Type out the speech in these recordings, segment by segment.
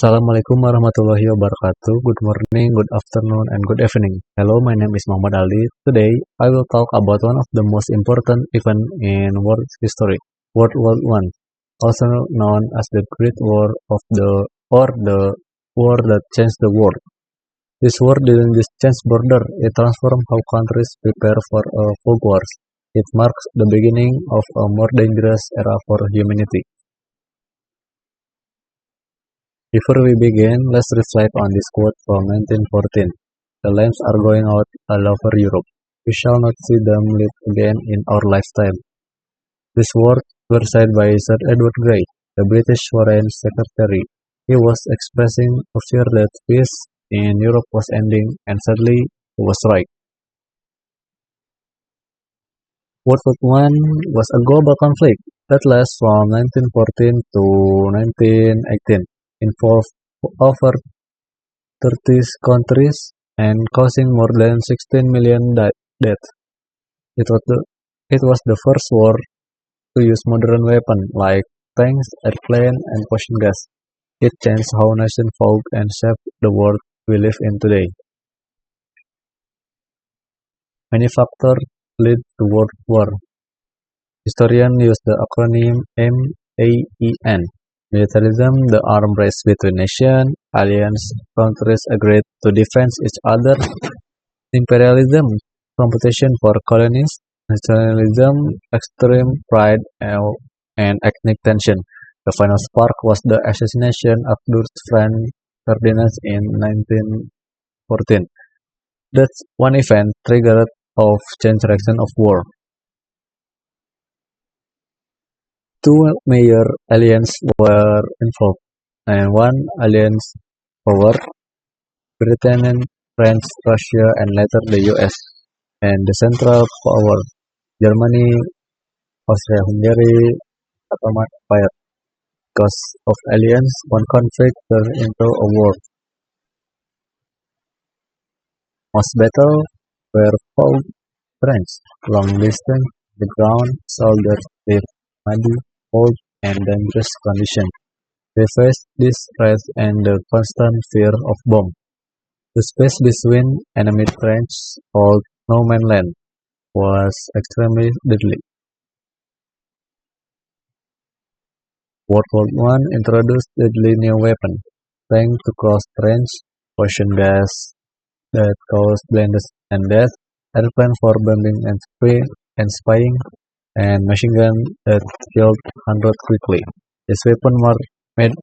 Assalamualaikum warahmatullahi wabarakatuh. Good morning, good afternoon, and good evening. Hello, my name is Muhammad Ali. Today, I will talk about one of the most important events in world history, World War One, also known as the Great War of the War that changed the world. This war didn't just change border; it transformed how countries prepare for a full wars. It marks the beginning of a more dangerous era for humanity. Before we begin, let's reflect on this quote from 1914. The lamps are going out all over Europe. We shall not see them lit again in our lifetime. These words were said by Sir Edward Grey, the British Foreign Secretary. He was expressing a fear that peace in Europe was ending, and sadly, he was right. World War I was a global conflict that lasted from 1914 to 1918, involved over 30 countries and causing more than 16 million deaths. It was the first war to use modern weapons like tanks, airplanes, and poison gas. It changed how nations fought and shaped the world we live in today. Many factors led to World War. Historians use the acronym MAEN. Militarism, the arms race between nations, alliance countries agreed to defend each other. Imperialism, competition for colonies. Nationalism, extreme pride and ethnic tension. The final spark was the assassination of Dutch friend Ferdinand in 1914. That's one event triggered of change direction of war. Two major alliances were involved, and one alliance power, Britain, France, Russia, and later the US, and the Central Power, Germany, Austria-Hungary, Ottoman Empire. Because of alliance, one conflict turned into a war. Most battles were fought French, long distance, the ground, soldiers with muddy, cold, and dangerous conditions. They faced this threat and the constant fear of bomb. The space between enemy trenches, called no man's land, was extremely deadly. World War One introduced deadly new weapons, tanks to cross trench, poison gas that caused blindness and death, airplane for bombing and spying, and machine gun that killed hundreds quickly. These weapons made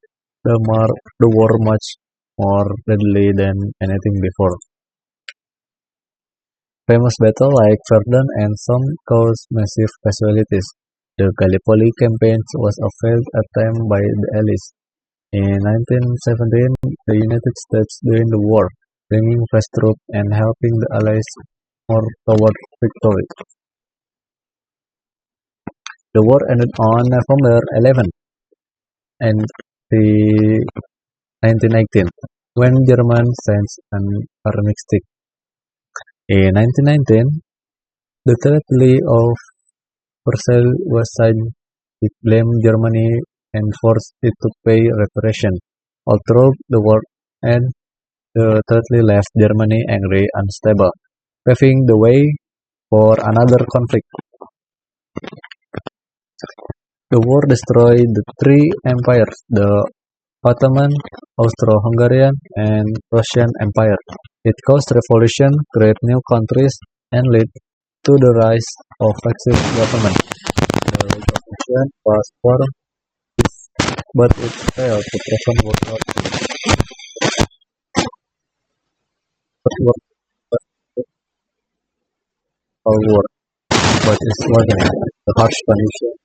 the war much more deadly than anything before. Famous battles like Verdun and Somme caused massive casualties. The Gallipoli campaign was a failed attempt by the Allies. In 1917, the United States joined the war, bringing fresh troops and helping the Allies more toward victory. The war ended on November 11 and the 1918 when German sent an armistice. In 1919, the Treaty of Versailles was signed. It blamed Germany and forced it to pay reparations. Although the war ended, the treaty left Germany angry and unstable, paving the way for another conflict. The war destroyed the three empires, the Ottoman, Austro-Hungarian, and Russian Empire. It caused revolution, created new countries, and led to the rise of fascist government. The revolution was formed, but it failed to prevent World War II. World War II was a war, but it wasn't. The harsh conditions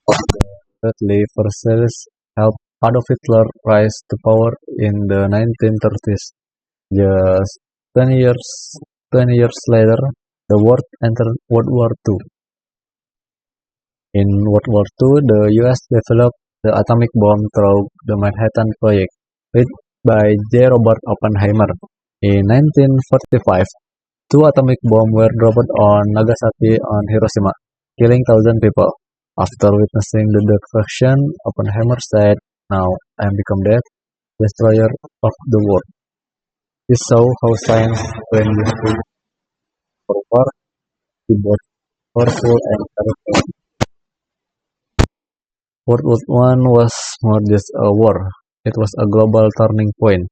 of the deadly Versailles helped Adolf Hitler rise to power in the 1930s. Just 20 years later, the world entered World War II. In World War II, the US developed the atomic bomb through the Manhattan Project, led by J. Robert Oppenheimer. In 1945, two atomic bombs were dropped on Nagasaki and Hiroshima, killing thousands of people. After witnessing the destruction, Oppenheimer said, "Now I am become dead. destroyer of the world. He saw how science, when used for war, be both powerful and terrifying. World War I was more just a war; it was a global turning point.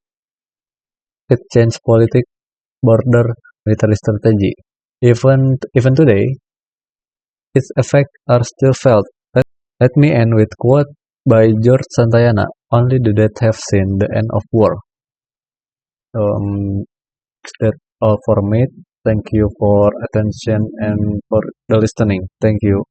It changed politics, border, military strategy. Even today, its effects are still felt. Let me end with quote by George Santayana: "Only the dead have seen the end of war." Um, that's all for me. Thank you for attention and for the listening. Thank you.